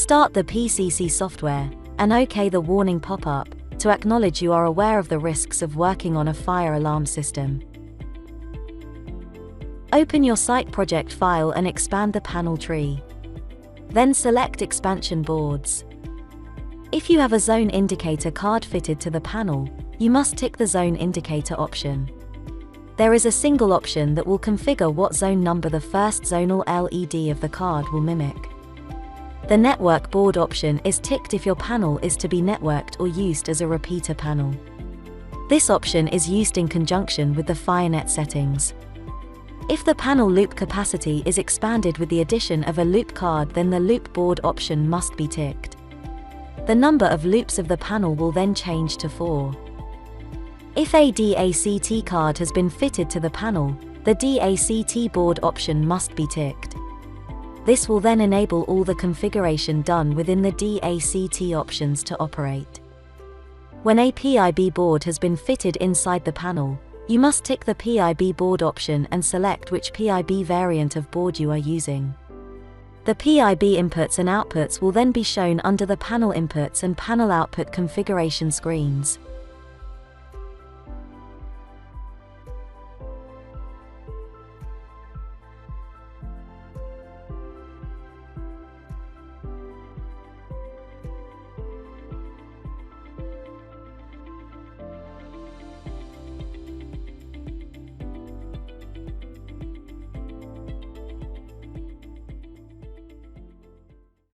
Start the PCC software, and OK the warning pop-up, to acknowledge you are aware of the risks of working on a fire alarm system. Open your site project file and expand the panel tree. Then select expansion boards. If you have a zone indicator card fitted to the panel, you must tick the zone indicator option. There is a single option that will configure what zone number the first zonal LED of the card will mimic. The network board option is ticked if your panel is to be networked or used as a repeater panel. This option is used in conjunction with the FireNet settings. If the panel loop capacity is expanded with the addition of a loop card, then the loop board option must be ticked. The number of loops of the panel will then change to 4. If a DACT card has been fitted to the panel, the DACT board option must be ticked. This will then enable all the configuration done within the DACT options to operate. When a PIB board has been fitted inside the panel, you must tick the PIB board option and select which PIB variant of board you are using. The PIB inputs and outputs will then be shown under the panel inputs and panel output configuration screens.